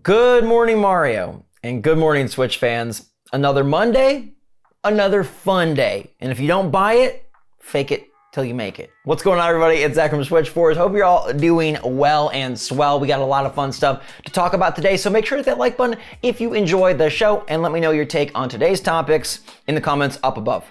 Good morning, Mario, and good morning, Switch fans. Another Monday, another fun day. And if you don't buy it, fake it till you make it. What's going on, everybody? It's Zach from SwitchForce. Hope you're all doing well and swell. We got a lot of fun stuff to talk about today, so make sure to hit that like button if you enjoyed the show, and let me know your take on today's topics in the comments up above.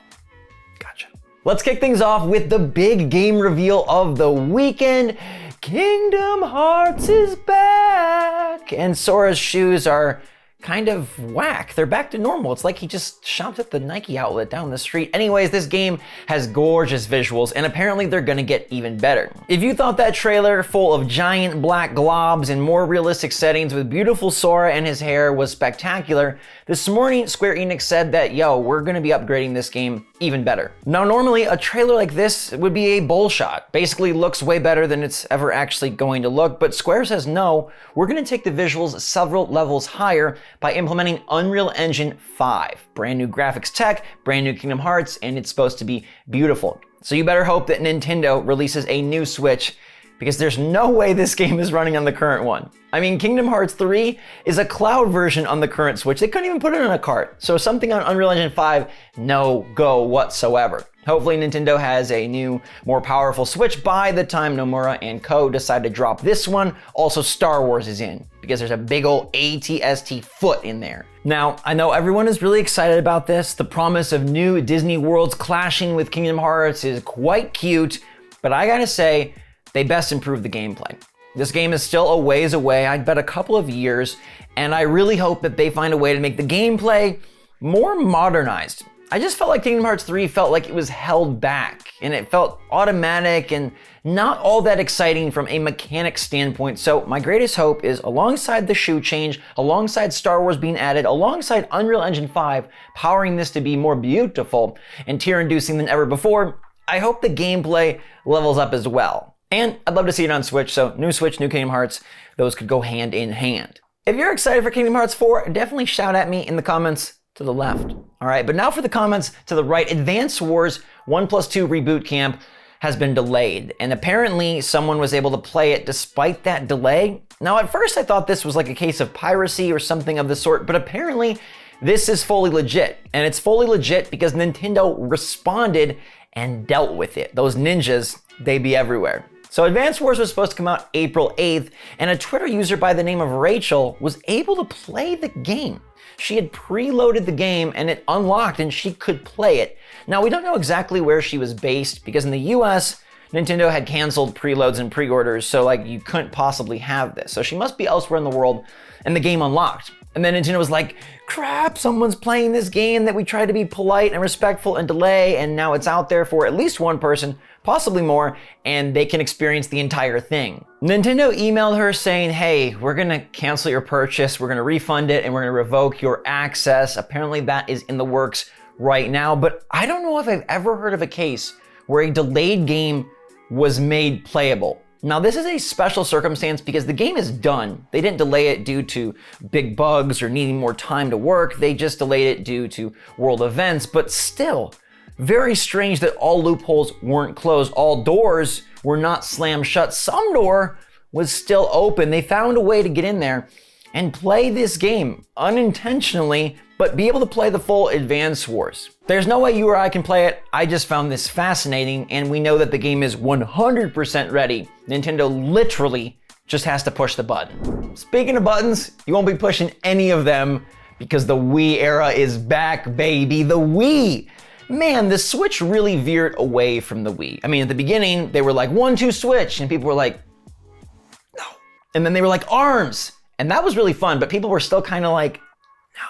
Gotcha. Let's kick things off with the big game reveal of the weekend. Kingdom Hearts is back! And Sora's shoes are kind of whack. They're back to normal. It's like he just shopped at the Nike outlet down the street. Anyways, this game has gorgeous visuals, and apparently they're gonna get even better. If you thought that trailer full of giant black globs in more realistic settings with beautiful Sora and his hair was spectacular, this morning Square Enix said that, we're gonna be upgrading this game even better. Now, normally a trailer like this would be a bullshot. Basically looks way better than it's ever actually going to look, but Square says no, we're gonna take the visuals several levels higher by implementing Unreal Engine 5. Brand new graphics tech, brand new Kingdom Hearts, and it's supposed to be beautiful. So you better hope that Nintendo releases a new Switch, because there's no way this game is running on the current one. I mean, Kingdom Hearts 3 is a cloud version on the current Switch. They couldn't even put it in a cart. So something on Unreal Engine 5, no go whatsoever. Hopefully Nintendo has a new, more powerful Switch by the time Nomura and Co. decide to drop this one. Also, Star Wars is in, because there's a big old ATST foot in there. Now, I know everyone is really excited about this. The promise of new Disney worlds clashing with Kingdom Hearts is quite cute, but I gotta say, they best improve the gameplay. This game is still a ways away, I'd bet a couple of years, and I really hope that they find a way to make the gameplay more modernized. I just felt like Kingdom Hearts 3 felt like it was held back, and it felt automatic and not all that exciting from a mechanic standpoint. So my greatest hope is, alongside the shoe change, alongside Star Wars being added, alongside Unreal Engine 5 powering this to be more beautiful and tear-inducing than ever before, I hope the gameplay levels up as well. And I'd love to see it on Switch, so new Switch, new Kingdom Hearts, those could go hand in hand. If you're excited for Kingdom Hearts 4, definitely shout at me in the comments to the left. All right, but now for the comments to the right. Advance Wars 1+2 Reboot Camp has been delayed, and apparently someone was able to play it despite that delay. Now, at first I thought this was like a case of piracy or something of the sort, but apparently this is fully legit, and it's fully legit because Nintendo responded and dealt with it. Those ninjas, they be everywhere. So Advance Wars was supposed to come out April 8th, and a Twitter user by the name of Rachel was able to play the game. She had preloaded the game and it unlocked and she could play it. Now, we don't know exactly where she was based, because in the US, Nintendo had canceled preloads and pre-orders, so you couldn't possibly have this. So she must be elsewhere in the world, and the game unlocked. And then Nintendo was like, crap, someone's playing this game that we tried to be polite and respectful and delay, and now it's out there for at least one person, possibly more, and they can experience the entire thing. Nintendo emailed her saying, hey, we're gonna cancel your purchase, we're gonna refund it, and we're gonna revoke your access. Apparently that is in the works right now, but I don't know if I've ever heard of a case where a delayed game was made playable. Now, this is a special circumstance because the game is done. They didn't delay it due to big bugs or needing more time to work. They just delayed it due to world events, but still, very strange that all loopholes weren't closed. All doors were not slammed shut. Some door was still open. They found a way to get in there and play this game unintentionally, but be able to play the full Advance Wars. There's no way you or I can play it. I just found this fascinating, and we know that the game is 100% ready. Nintendo literally just has to push the button. Speaking of buttons, you won't be pushing any of them because the Wii era is back, baby. The Wii! Man, the Switch really veered away from the Wii. I mean, at the beginning, they were like, 1-2 Switch, and people were like, no. And then they were like, ARMS. And that was really fun, but people were still kind of like, no.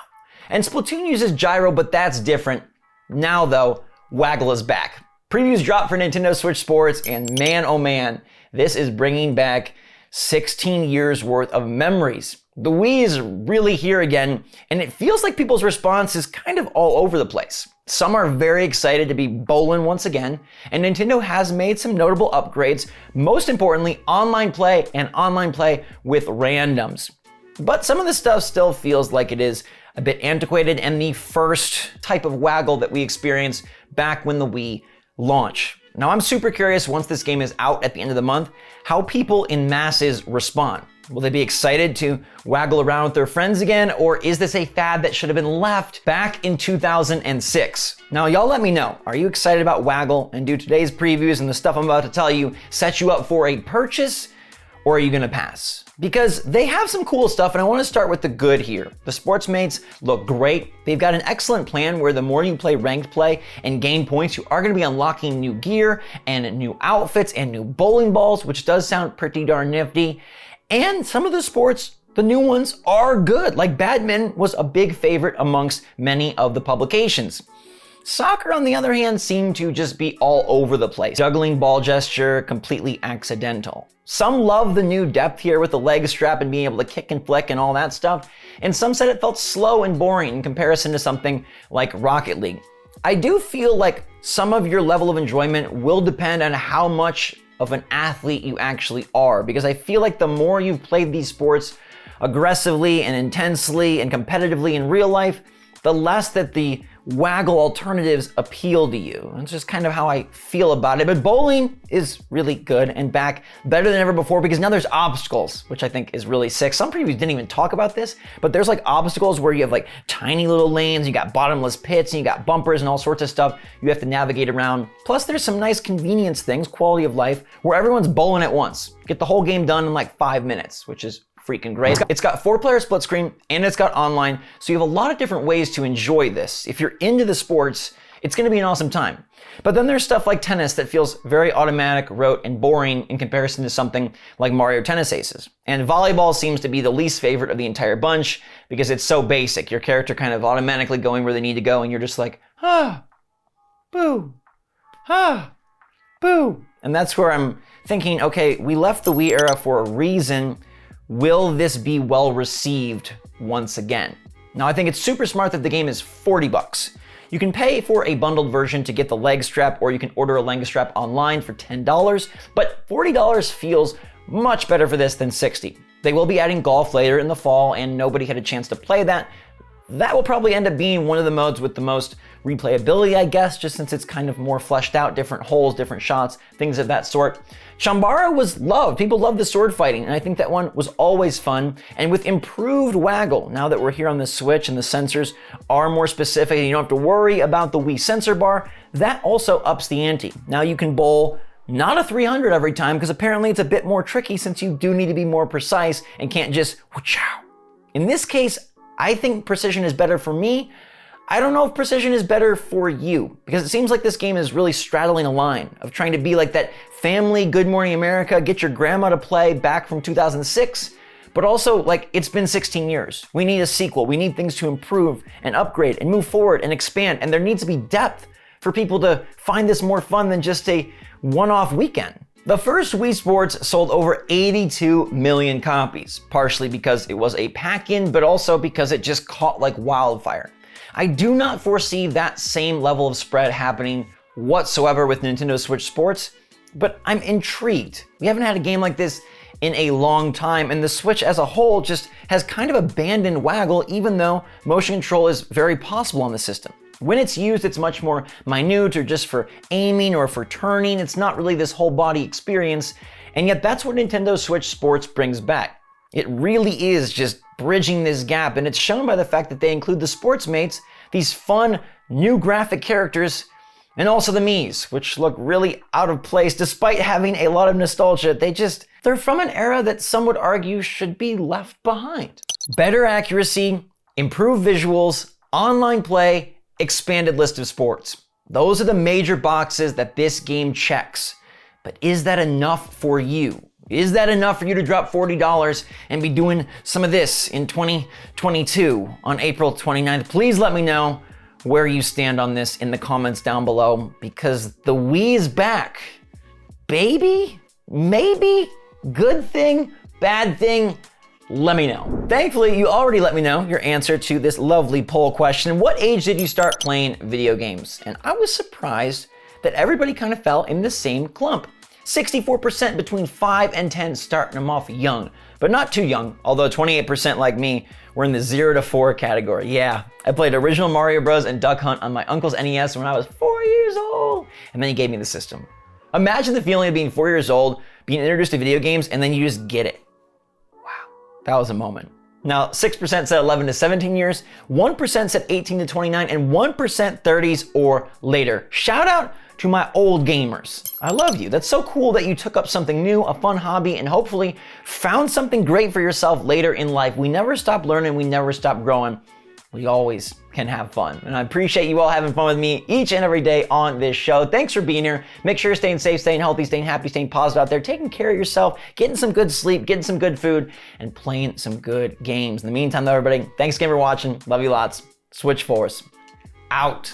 And Splatoon uses gyro, but that's different. Now though, Waggle is back. Previews dropped for Nintendo Switch Sports, and man, oh man, this is bringing back 16 years worth of memories. The Wii is really here again, and it feels like people's response is kind of all over the place. Some are very excited to be bowling once again, and Nintendo has made some notable upgrades, most importantly, online play and online play with randoms. But some of the stuff still feels like it is a bit antiquated and the first type of waggle that we experienced back when the Wii launched. Now, I'm super curious once this game is out at the end of the month, how people in masses respond. Will they be excited to waggle around with their friends again, or is this a fad that should have been left back in 2006? Now, y'all let me know. Are you excited about Waggle, and do today's previews and the stuff I'm about to tell you set you up for a purchase, or are you gonna pass? Because they have some cool stuff, and I wanna start with the good here. The Sportsmates look great. They've got an excellent plan where the more you play ranked play and gain points, you are gonna be unlocking new gear and new outfits and new bowling balls, which does sound pretty darn nifty. And some of the sports, the new ones, are good. Like badminton was a big favorite amongst many of the publications. Soccer, on the other hand, seemed to just be all over the place. Juggling ball gesture, completely accidental. Some love the new depth here with the leg strap and being able to kick and flick and all that stuff, and some said it felt slow and boring in comparison to something like Rocket League. I do feel like some of your level of enjoyment will depend on how much of an athlete you actually are, because I feel like the more you've played these sports aggressively and intensely and competitively in real life, the less that the waggle alternatives appeal to you. That's just kind of how I feel about it. But bowling is really good and back better than ever before, because now there's obstacles, which I think is really sick. Some previews didn't even talk about this, but there's like obstacles where you have like tiny little lanes, you got bottomless pits, and you got bumpers and all sorts of stuff you have to navigate around. Plus there's some nice convenience things, quality of life, where everyone's bowling at once. Get the whole game done in like 5 minutes, which is freaking great. It's got 4-player split screen, and it's got online, so you have a lot of different ways to enjoy this. If you're into the sports, it's gonna be an awesome time. But then there's stuff like tennis that feels very automatic, rote, and boring in comparison to something like Mario Tennis Aces. And volleyball seems to be the least favorite of the entire bunch because it's so basic. Your character kind of automatically going where they need to go, and you're just like, boo, boo. And that's where I'm thinking, okay, we left the Wii era for a reason. Will this be well received once again? Now, I think it's super smart that the game is $40. You can pay for a bundled version to get the leg strap, or you can order a leg strap online for $10, but $40 feels much better for this than $60. They will be adding golf later in the fall, and nobody had a chance to play that. That will probably end up being one of the modes with the most replayability, I guess, just since it's kind of more fleshed out, different holes, different shots, things of that sort. Chambara was loved. People loved the sword fighting, and I think that one was always fun. And with improved waggle, now that we're here on the Switch and the sensors are more specific and you don't have to worry about the Wii sensor bar, that also ups the ante. Now you can bowl not a 300 every time, because apparently it's a bit more tricky since you do need to be more precise and can't just whoosh-chow. In this case, I think precision is better for me. I don't know if precision is better for you, because it seems like this game is really straddling a line of trying to be like that family Good Morning America, get your grandma to play back from 2006, but also like it's been 16 years. We need a sequel. We need things to improve and upgrade and move forward and expand, and there needs to be depth for people to find this more fun than just a one-off weekend. The first Wii Sports sold over 82 million copies, partially because it was a pack-in, but also because it just caught like wildfire. I do not foresee that same level of spread happening whatsoever with Nintendo Switch Sports, but I'm intrigued. We haven't had a game like this in a long time, and the Switch as a whole just has kind of abandoned waggle, even though motion control is very possible on the system. When it's used, it's much more minute, or just for aiming or for turning. It's not really this whole body experience, and yet that's what Nintendo Switch Sports brings back. It really is just bridging this gap, and it's shown by the fact that they include the Sportsmates, these fun new graphic characters, and also the Miis, which look really out of place despite having a lot of nostalgia. They're from an era that some would argue should be left behind. Better accuracy, improved visuals, online play, expanded list of sports. Those are the major boxes that this game checks. But is that enough for you? Is that enough for you to drop $40 and be doing some of this in 2022 on April 29th? Please let me know where you stand on this in the comments down below, because the Wii is back. Baby? Maybe? Good thing? Bad thing? Let me know. Thankfully, you already let me know your answer to this lovely poll question. What age did you start playing video games? And I was surprised that everybody kind of fell in the same clump. 64% between 5 and 10 starting them off young, but not too young, although 28% like me were in the 0 to 4 category. Yeah, I played original Mario Bros. And Duck Hunt on my uncle's NES when I was 4 years old, and then he gave me the system. Imagine the feeling of being 4 years old, being introduced to video games, and then you just get it. Wow. That was a moment. Now, 6% said 11 to 17 years, 1% said 18 to 29, and 1% 30s or later. Shout out to my old gamers. I love you. That's so cool that you took up something new, a fun hobby, and hopefully found something great for yourself later in life. We never stop learning, we never stop growing. We always can have fun. And I appreciate you all having fun with me each and every day on this show. Thanks for being here. Make sure you're staying safe, staying healthy, staying happy, staying positive out there, taking care of yourself, getting some good sleep, getting some good food, and playing some good games. In the meantime, though, everybody, thanks again for watching. Love you lots. SwitchForce out.